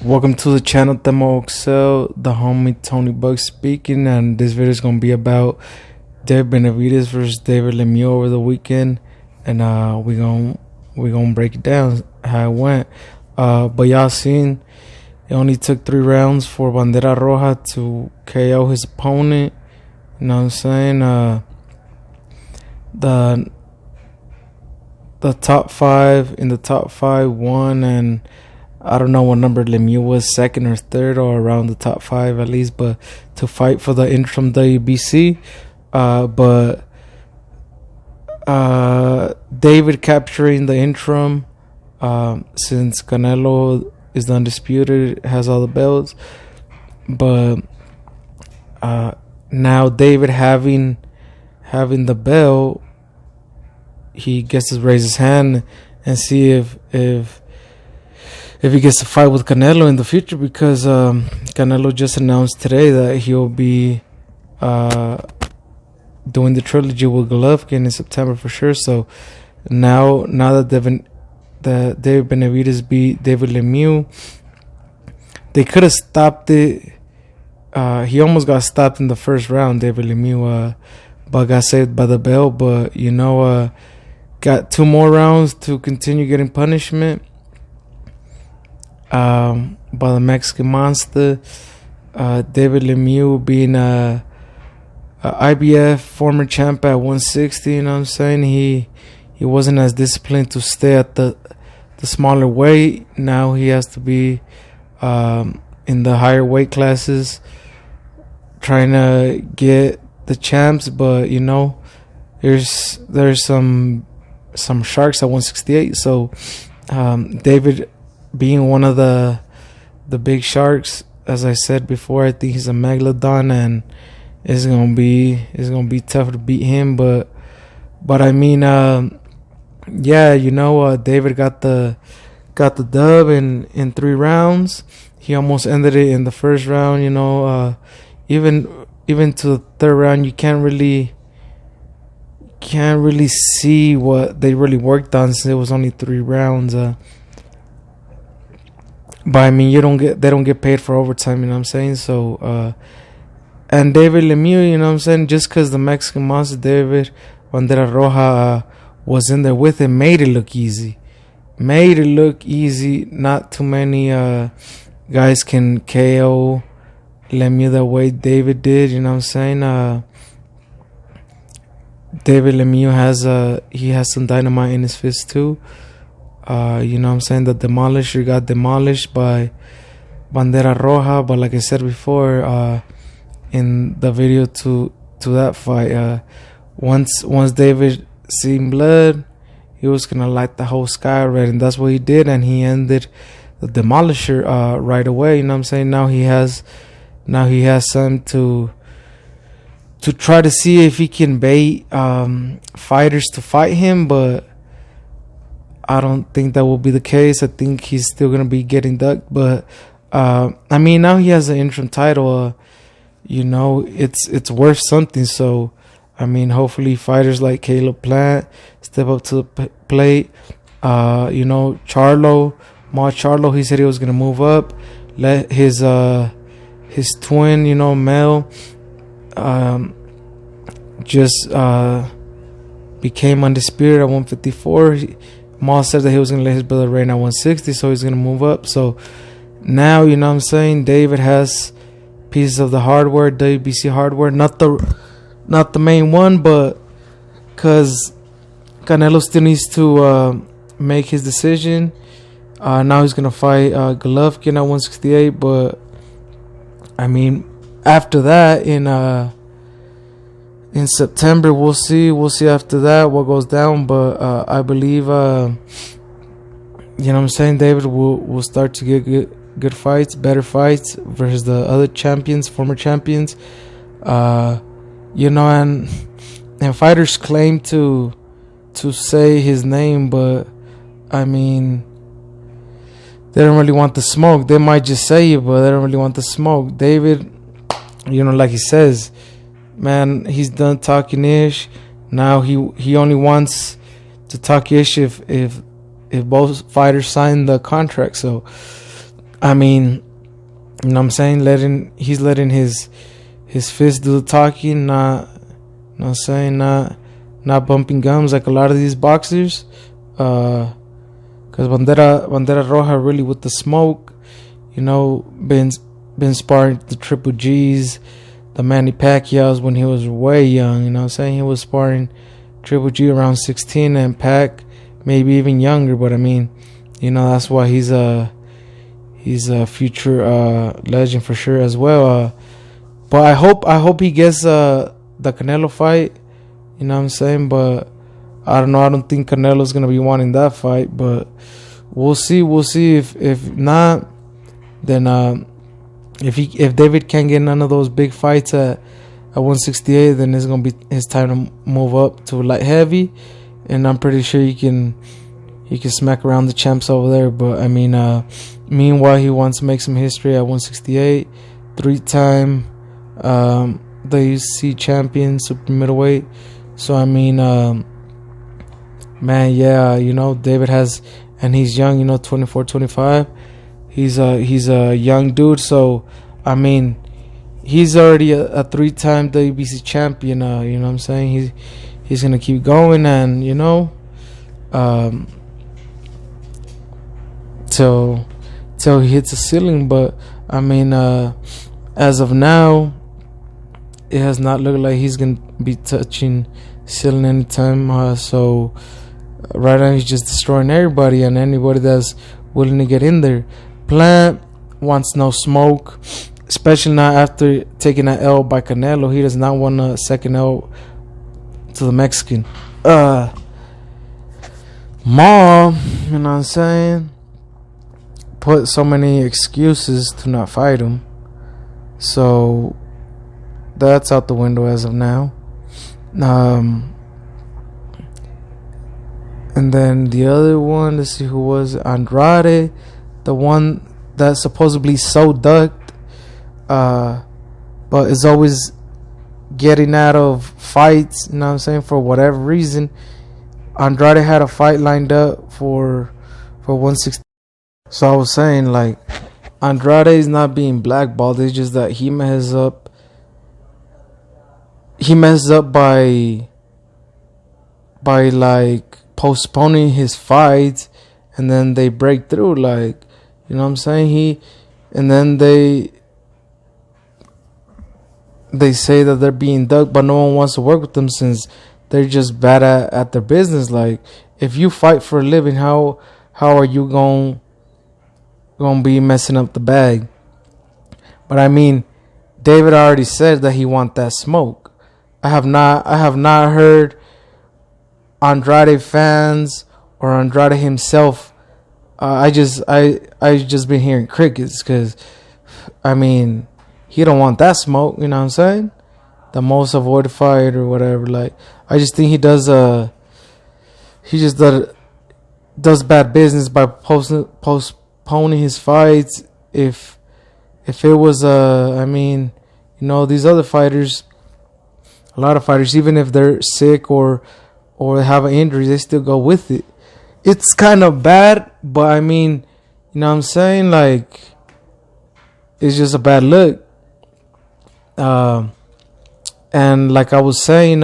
Welcome to the channel TEMABOXEO, the homie Tony Buck speaking, and this video is gonna be about Benevidez versus David Lemieux over the weekend, and we gonna break it down how it went. But y'all seen it only took 3 rounds for Bandera Roja to KO his opponent. You know what I'm saying? The top 5 in the top 5 won, and I don't know what number Lemieux was, second or third, or around the top 5 at least, but to fight for the interim WBC. But David capturing the interim, since Canelo is the undisputed, has all the belts. But now David having the belt, he gets to raise his hand and see if he gets to fight with Canelo in the future, because Canelo just announced today that he'll be doing the trilogy with Golovkin in September for sure. So now that David Benevidez beat David Lemieux, they could have stopped it. He almost got stopped in the first round, David Lemieux, but got saved by the bell. But got 2 more rounds to continue getting punishment by the Mexican monster. David Lemieux being a IBF former champ at 160, you know what I'm saying? He wasn't as disciplined to stay at the smaller weight. Now he has to be in the higher weight classes, trying to get the champs. But there's some sharks at 168. So David, being one of the big sharks, as I said before, I think he's a megalodon, and it's gonna be tough to beat him. But I mean, David got the dub in 3 rounds. He almost ended it in the first round. Even to the 3rd round, you can't really see what they really worked on, since it was only 3 rounds. But I mean, they don't get paid for overtime, you know what I'm saying? So and David Lemieux, you know what I'm saying, just because the Mexican monster David Bandera Roja was in there with him, made it look easy. Not too many guys can KO Lemieux the way David did, you know what I'm saying? David Lemieux has some dynamite in his fist too. You know what I'm saying? The Demolisher got demolished by Bandera Roja. But like I said before, in the video to that fight, once David seen blood, he was gonna light the whole sky red, and that's what he did. And he ended the Demolisher right away. You know what I'm saying? Now he has something to try to see if he can bait fighters to fight him, but I don't think that will be the case. I think he's still gonna be getting ducked. But I mean, now he has an interim title. It's worth something. So I mean, hopefully fighters like Caleb Plant step up to the plate. Charlo, he said he was gonna move up, let his twin, Mel, just became undisputed at 154. Maul said that he was going to let his brother reign at 160, so he's going to move up. So now, you know what I'm saying, David has pieces of the hardware, WBC hardware, not the main one, but because Canelo still needs to make his decision. Now he's going to fight Golovkin at 168, but I mean, after that, in September, we'll see after that what goes down. But I believe, you know what I'm saying, David will start to get good fights, better fights versus the other champions, former champions. And fighters claim to say his name, but I mean, they don't really want the smoke. They might just say it, but they don't really want the smoke. David, like he says, man, he's done talking ish. Now he only wants to talk ish if both fighters sign the contract. So I mean, you know what I'm saying? He's letting his fist do the talking, not, you know what I'm saying, not bumping gums like a lot of these boxers. Because Bandera Roja really with the smoke, you know, been sparring the Triple G's, the Manny Pacquiao's when he was way young, you know what I'm saying? He was sparring Triple G around 16 and Pac maybe even younger, but I mean, you know, that's why he's a future legend for sure as well. But I hope he gets the Canelo fight, you know what I'm saying? But I don't know, I don't think Canelo's gonna be wanting that fight, but we'll see. If not, then if David can't get none of those big fights at 168, then it's gonna be his time to move up to light heavy, and I'm pretty sure he can smack around the champs over there. But I mean, meanwhile, he wants to make some history at 168, 3-time WC champion, super middleweight. So I mean, man, yeah, you know, David has, and he's young, you know, 24, 25. He's a young dude, so I mean, he's already a 3-time WBC champion. You know what I'm saying? He's gonna keep going, and you know, till he hits a ceiling. But I mean, as of now, it has not looked like he's gonna be touching ceiling anytime. So right now he's just destroying everybody and anybody that's willing to get in there. Plant wants no smoke, especially not after taking an L by Canelo. He does not want a second L to the Mexican. Ma, you know what I'm saying, put so many excuses to not fight him. So that's out the window as of now. And then the other one, let's see who was it? Andrade, the one that supposedly so ducked, but is always getting out of fights, you know what I'm saying, for whatever reason. Andrade had a fight lined up for 160. So I was saying, like, Andrade is not being blackballed. It's just that he messes up. He messes up by like postponing his fights, and then they break through, like, you know what I'm saying. And then they say that they're being ducked, but no one wants to work with them since they're just bad at their business. Like, if you fight for a living, how are you gonna be messing up the bag? But I mean, David already said that he want that smoke. I have not heard Andrade fans or Andrade himself. I just been hearing crickets, because I mean, he don't want that smoke, you know what I'm saying? The most avoided fight or whatever. Like, I just think he does bad business by postponing his fights. If it was I mean, you know, these other fighters, a lot of fighters, even if they're sick or have an injury, they still go with it. It's kind of bad, but I mean, you know what I'm saying? Like, it's just a bad look. And like I was saying,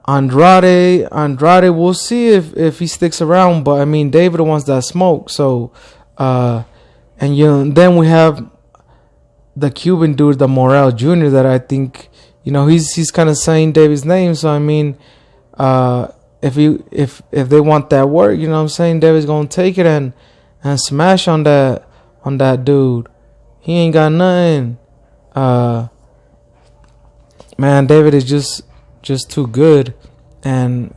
Andrade, we'll see if he sticks around. But I mean, David wants that smoke. So, and you know, then we have the Cuban dude, the Morel Jr., that I think, you know, he's kind of saying David's name. So I mean, if they want that work, you know what I'm saying, David's gonna take it and smash on that dude. He ain't got nothing. Man, David is just too good, and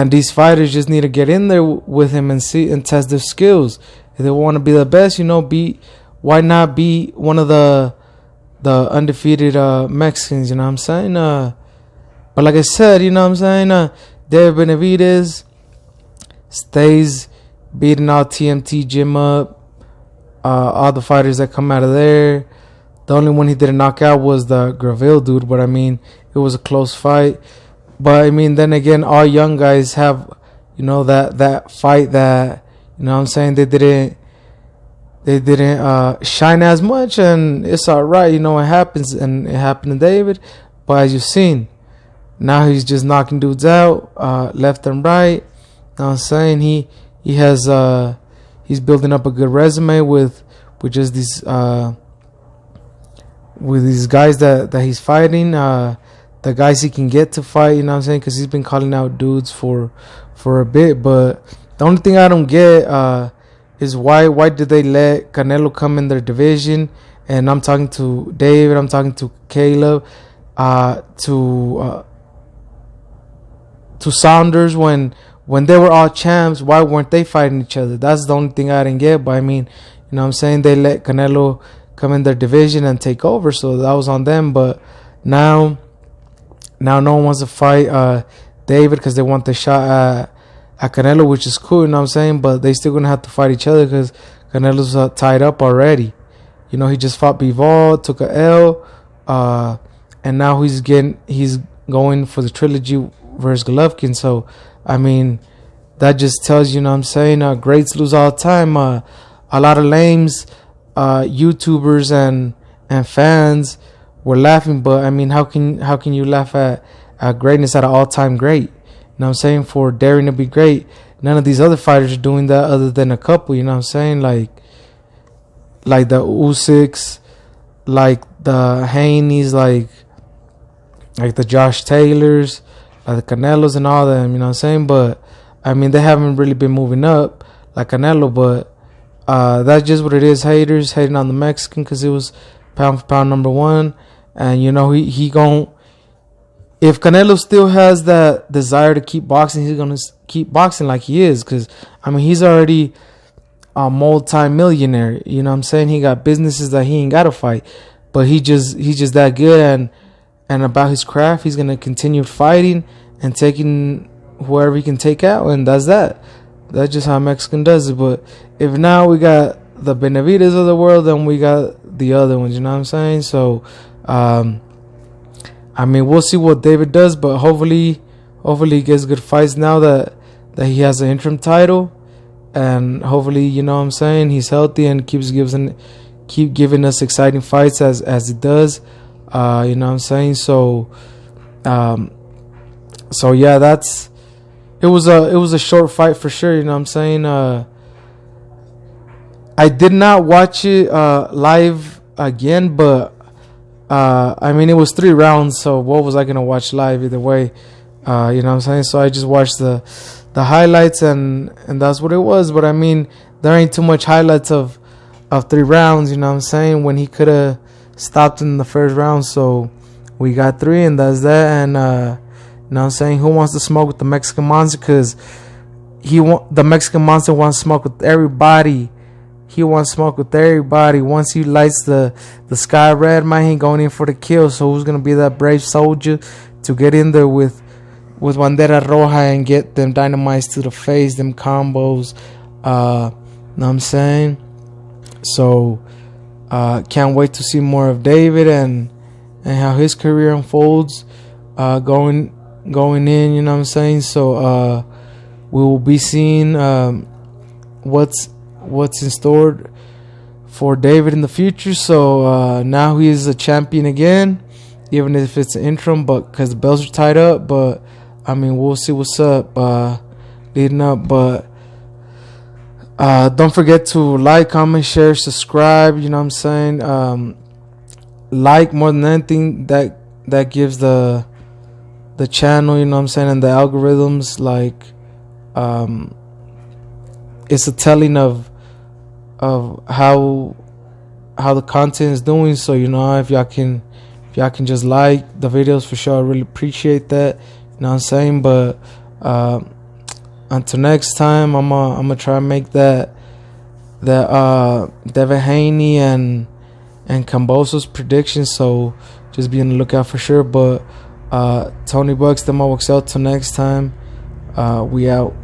these fighters just need to get in there with him and see and test their skills. If they want to be the best, you know, why not be one of the undefeated Mexicans, you know what I'm saying? But like I said, you know what I'm saying, David Benevidez stays beating all TMT gym up, all the fighters that come out of there. The only one he didn't knock out was the Graville dude, but I mean, it was a close fight. But I mean, then again, all young guys have, you know, that fight that, you know what I'm saying, they didn't they didn't shine as much, and it's all right. You know, it happens, and it happened to David. But as you've seen, now he's just knocking dudes out left and right. Now I'm saying he has he's building up a good resume with just these with these guys that he's fighting, the guys he can get to fight. You know what I'm saying? Because he's been calling out dudes for a bit. But the only thing I don't get is why did they let Canelo come in their division? And I'm talking to David, I'm talking to Caleb, to Saunders when they were all champs. Why weren't they fighting each other? That's the only thing I didn't get. But I mean, you know what I'm saying, they let Canelo come in their division and take over, so that was on them. But now no one wants to fight David because they want the shot at Canelo, which is cool, you know what I'm saying, but they still gonna have to fight each other because Canelo's tied up already. You know, he just fought Bivol, took a L, and now he's going for the trilogy versus Golovkin. So I mean, that just tells you know what I'm saying, greats lose all the time. A lot of lames, YouTubers and fans were laughing, but I mean, how can you laugh at greatness at an all-time great? You know what I'm saying? For daring to be great. None of these other fighters are doing that other than a couple, you know what I'm saying? Like the Usyks, like the Haneys, like the Josh Taylors, like the Canelos and all them, you know what I'm saying? But I mean, they haven't really been moving up like Canelo, but that's just what it is. Haters hating on the Mexican because it was pound for pound number one. And you know, he gon', if Canelo still has that desire to keep boxing, he's gonna keep boxing like he is. Because I mean, he's already a multi-millionaire. You know what I'm saying? He got businesses that he ain't gotta fight, but he's just that good and about his craft. He's gonna continue fighting and taking whoever he can take out, and that's that. That's just how Mexican does it. But if now we got the Benevidez of the world, then we got the other ones. You know what I'm saying? So I mean, we'll see what David does, but hopefully he gets good fights now that he has an interim title, and hopefully, you know what I'm saying, he's healthy and keep giving us exciting fights as he does. You know what I'm saying? So yeah, it was a short fight for sure. You know what I'm saying? I did not watch it live again, but I mean, it was 3 rounds, so what was I gonna watch live either way? You know what I'm saying? So I just watched the highlights, and that's what it was. But I mean, there ain't too much highlights of 3 rounds, you know what I'm saying, when he could have stopped in the first round. So we got 3, and that's that. And you know what I'm saying, who wants to smoke with the Mexican Monster? Because the Mexican Monster wants to smoke with everybody. He wants smoke with everybody. Once he lights the sky red, man, he ain't going in for the kill. So who's gonna be that brave soldier to get in there with Bandera Roja and get them dynamites to the face, them combos? Know what I'm saying? So can't wait to see more of David and how his career unfolds going in. You know what I'm saying? So we will be seeing what's in store for David in the future. So now he is a champion again, even if it's an interim, but because the belts are tied up. But I mean, we'll see what's up leading up. But don't forget to like, comment, share, subscribe. You know what I'm saying? Like more than anything, that gives the channel, you know what I'm saying, and the algorithms, like it's a telling of how the content is doing. So you know, if y'all can just like the videos, for sure, I really appreciate that. You know what I'm saying? But until next time, I'm gonna try and make that Devin Haney and Camboso's predictions. So just be on the lookout for sure. But Tony Bucks, TEMABOXEO. Till next time, we out.